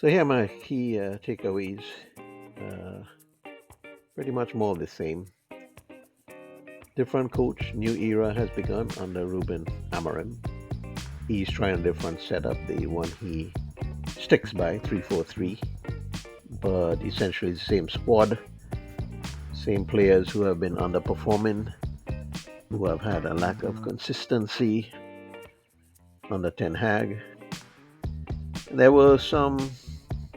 So here are my key takeaways. Uh, Pretty much more of the same. Different coach, new era has begun under Ruben Amorim. He's trying a different setup, the one he sticks by, 3-4-3, but essentially the same squad, same players who have been underperforming, who have had a lack of consistency under Ten Hag. There were some,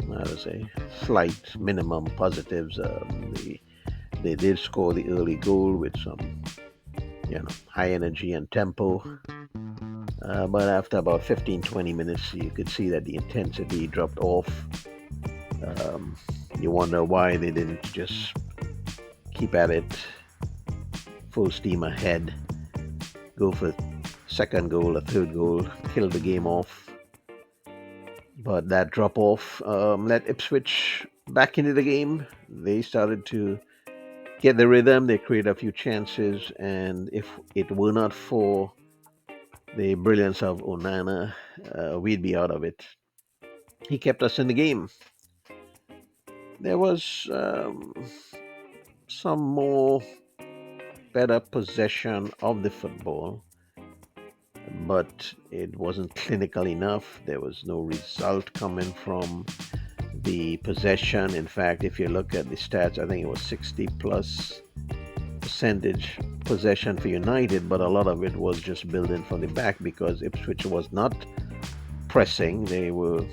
I would say, slight minimum positives. They did score the early goal with some, high energy and tempo. But after about 15, 20 minutes, you could see that the intensity dropped off. Um, you wonder why they didn't just keep at it, full steam ahead, go for second goal, a third goal, kill the game off. But that drop off let Ipswich back into the game. They started to get the rhythm. They created a few chances, and if it were not for the brilliance of Onana, we'd be out of it. He kept us in the game. There was some more better possession of the football, but it wasn't clinical enough. There was no result coming from the possession. In fact, if you look at the stats, I think it was 60 plus percentage possession for United, but a lot of it was just building from the back because Ipswich was not pressing. They were,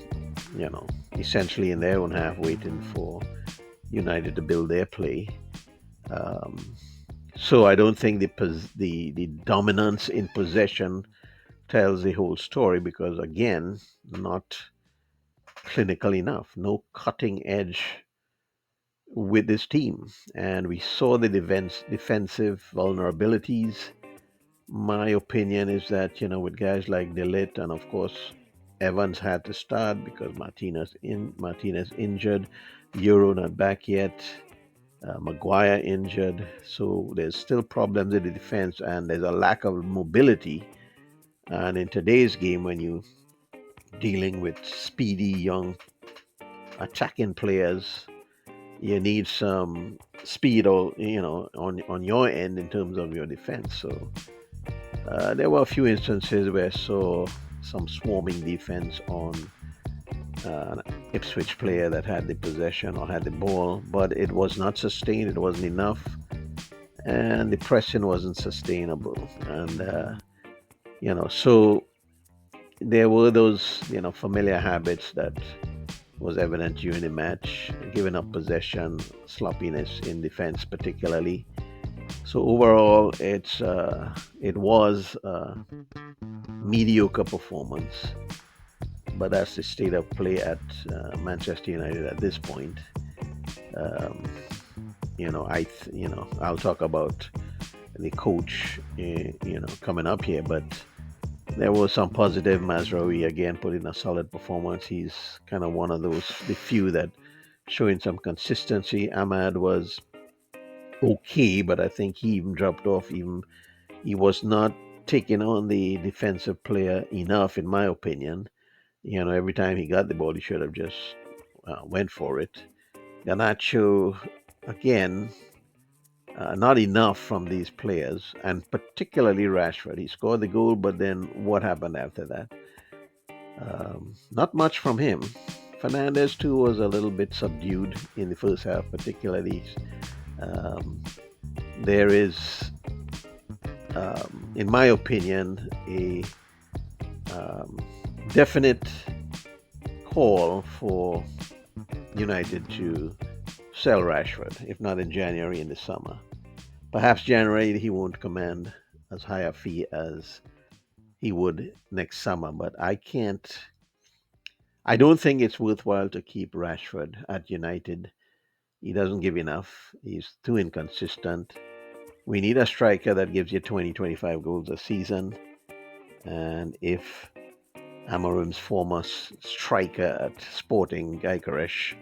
essentially in their own half waiting for United to build their play. Um, so I don't think the dominance in possession tells the whole story because again, not clinical enough, no cutting edge with this team, and we saw the defensive vulnerabilities. My opinion is that with guys like Delit and of course Evans had to start because Martinez injured, Euro not back yet. Maguire injured, so there's still problems in the defense, and there's a lack of mobility. And in today's game, when you are dealing with speedy young attacking players, you need some speed, or on your end in terms of your defense. So there were a few instances where I saw some swarming defense on an Ipswich player that had the possession or had the ball, but it was not sustained. It wasn't enough, and the pressing wasn't sustainable. And so there were those familiar habits that was evident during the match, giving up possession, sloppiness in defense, particularly. So overall, it was a mediocre performance, but that's the state of play at Manchester United at this point. Um, I'll talk about the coach, coming up here, but there was some positive. Mazraoui again put in a solid performance. He's kind of one of the few that showing some consistency. Ahmad was okay, but I think he even dropped off. Even he was not taking on the defensive player enough, in my opinion. Every time he got the ball, he should have just went for it. Ganacho, again, not enough from these players, and particularly Rashford. He scored the goal, but then what happened after that? Not much from him. Fernandez, too, was a little bit subdued in the first half, particularly. Um, there is, in my opinion, a um, definite call for United to sell Rashford, if not in January, in the summer. Perhaps January he won't command as high a fee as he would next summer, but I don't think it's worthwhile to keep Rashford at United. He doesn't give enough. He's too inconsistent. We need a striker that gives you 20, 25 goals a season. And if Amorim's former striker at Sporting, Gyökeres,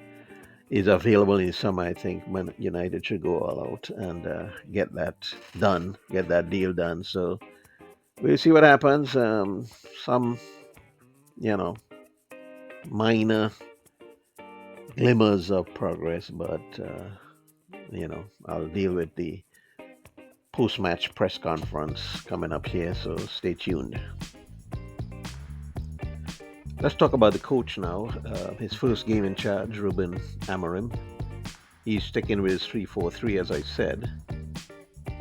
is available in summer, I think United should go all out and get that done, get that deal done. So we'll see what happens. Some, you know, minor glimmers of progress, but I'll deal with the post-match press conference coming up here, so stay tuned. Let's talk about the coach now. His first game in charge, Ruben Amorim. He's sticking with his 3-4-3, as I said.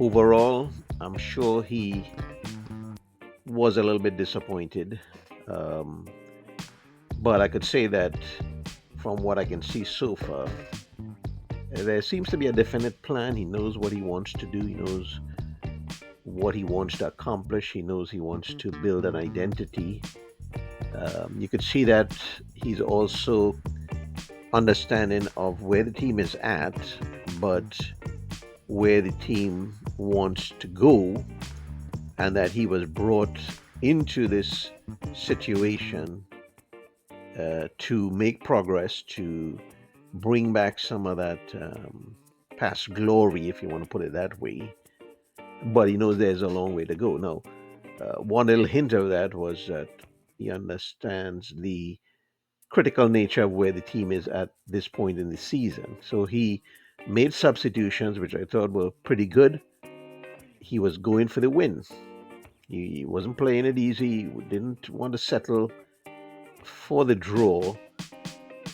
Overall, I'm sure he was a little bit disappointed. Um, but I could say that from what I can see so far, there seems to be a definite plan. He knows what he wants to do, he knows what he wants to accomplish, he knows he wants to build an identity. You could see that he's also understanding of where the team is at, but where the team wants to go, and that he was brought into this situation to make progress, to bring back some of that past glory, if you want to put it that way. But he knows there's a long way to go. Now, one little hint of that was that he understands the critical nature of where the team is at this point in the season. So he made substitutions, which I thought were pretty good. He was going for the win. He wasn't playing it easy. He didn't want to settle for the draw.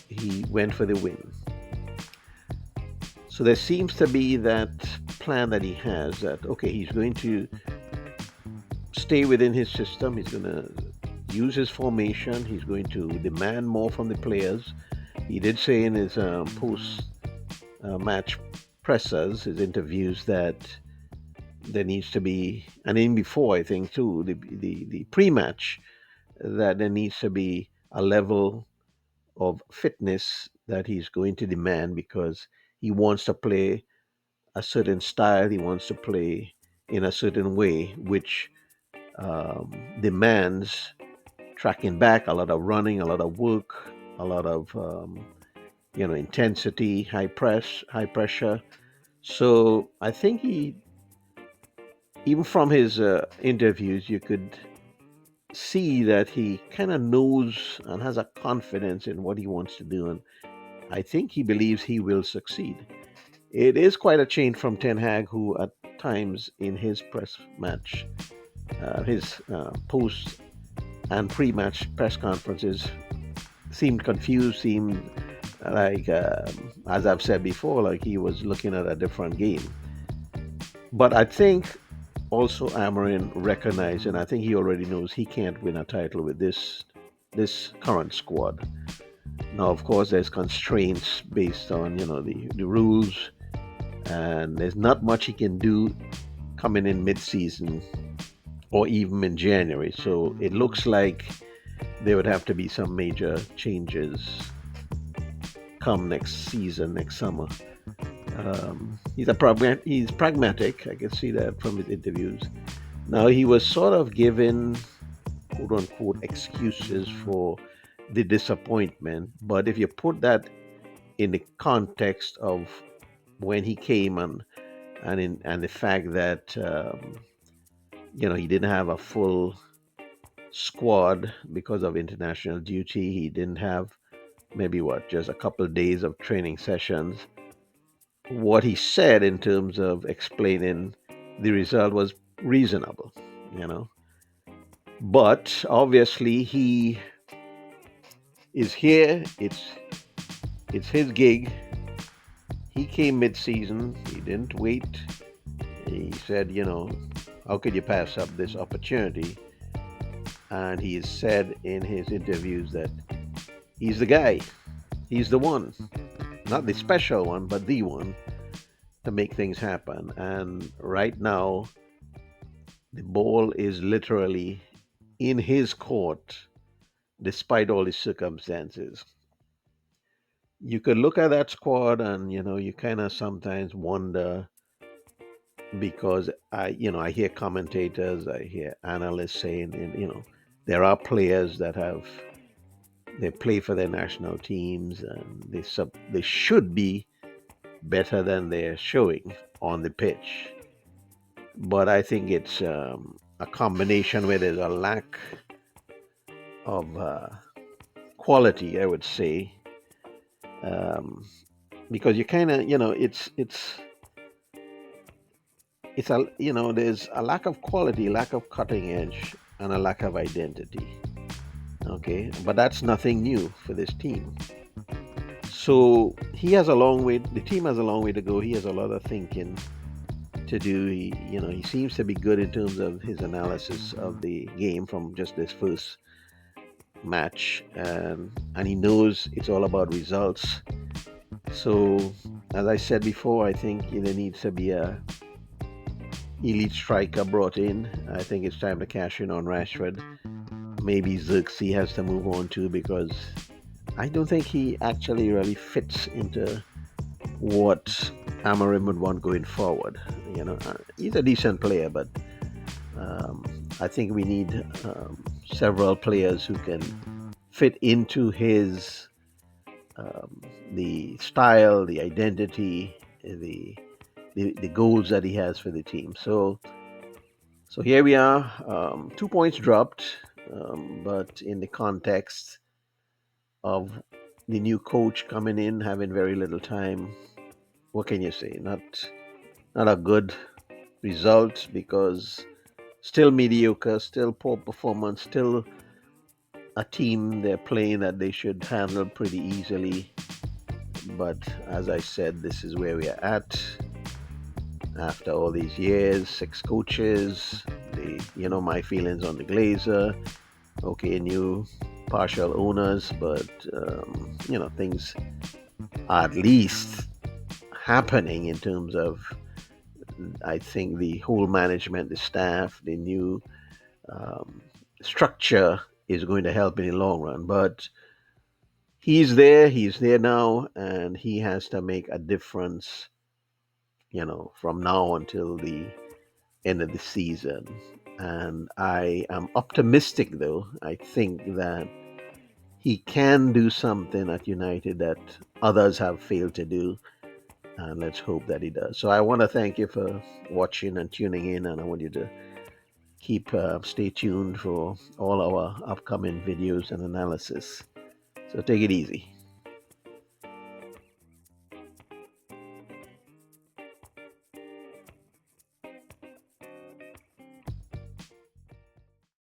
He went for the win. So there seems to be that plan that he has that, okay, he's going to stay within his system. He's going to use his formation. He's going to demand more from the players. He did say in his post match pressers, his interviews, that there needs to be, and even before, I think, too, the pre match, that there needs to be a level of fitness that he's going to demand because he wants to play a certain style, he wants to play in a certain way, which demands tracking back, a lot of running, a lot of work, a lot of intensity, high pressure. So I think he, even from his interviews, you could see that he kind of knows and has a confidence in what he wants to do, and I think he believes he will succeed. It is quite a change from Ten Hag, who at times in his press match, his post and pre-match press conferences seemed confused, seemed like, as I've said before, like he was looking at a different game. But I think also Amarin recognized, and I think he already knows he can't win a title with this current squad. Now, of course, there's constraints based on the rules, and there's not much he can do coming in mid-season or even in January. So it looks like there would have to be some major changes come next season, next summer. He's pragmatic. I can see that from his interviews. Now he was sort of given quote unquote excuses for the disappointment, but if you put that in the context of when he came and the fact that he didn't have a full squad because of international duty, he didn't have maybe just a couple of days of training sessions. What he said in terms of explaining the result was reasonable, you know. But obviously he is here. It's his gig. He came mid-season. He didn't wait. He said, how could you pass up this opportunity? And he has said in his interviews that he's the guy. He's the one. Not the special one, but the one to make things happen. And right now, the ball is literally in his court, despite all his circumstances. You could look at that squad and, you kind of sometimes wonder because I hear commentators, I hear analysts saying, and, there are players that they play for their national teams and they should be better than they're showing on the pitch. But I think it's a combination where there's a lack of quality, I would say, um, because you kind of, it's a, there's a lack of quality, lack of cutting edge, and a lack of identity. Okay, but that's nothing new for this team. So he has a long way. The team has a long way to go. He has a lot of thinking to do. He seems to be good in terms of his analysis of the game from just this first match, and he knows it's all about results. So, as I said before, I think there needs to be a elite striker brought in. I think it's time to cash in on Rashford. Maybe Xerxes has to move on too, because I don't think he actually really fits into what Amorim would want going forward. He's a decent player, but um, I think we need several players who can fit into his um, the style, the identity, the, the goals that he has for the team. So here we are, 2 points dropped, but in the context of the new coach coming in, having very little time, what can you say? Not a good result, because still mediocre, still poor performance, still a team they're playing that they should handle pretty easily. But as I said, this is where we are at after all these years, six coaches. My feelings on the Glazer. Okay, new partial owners, but things are at least happening in terms of, I think, the whole management, the staff, the new um, structure is going to help in the long run. But he's there now, and he has to make a difference, from now until the end of the season. And I am optimistic, though. I think that he can do something at United that others have failed to do. And let's hope that he does. So I want to thank you for watching and tuning in. And I want you to stay tuned for all our upcoming videos and analysis. So take it easy.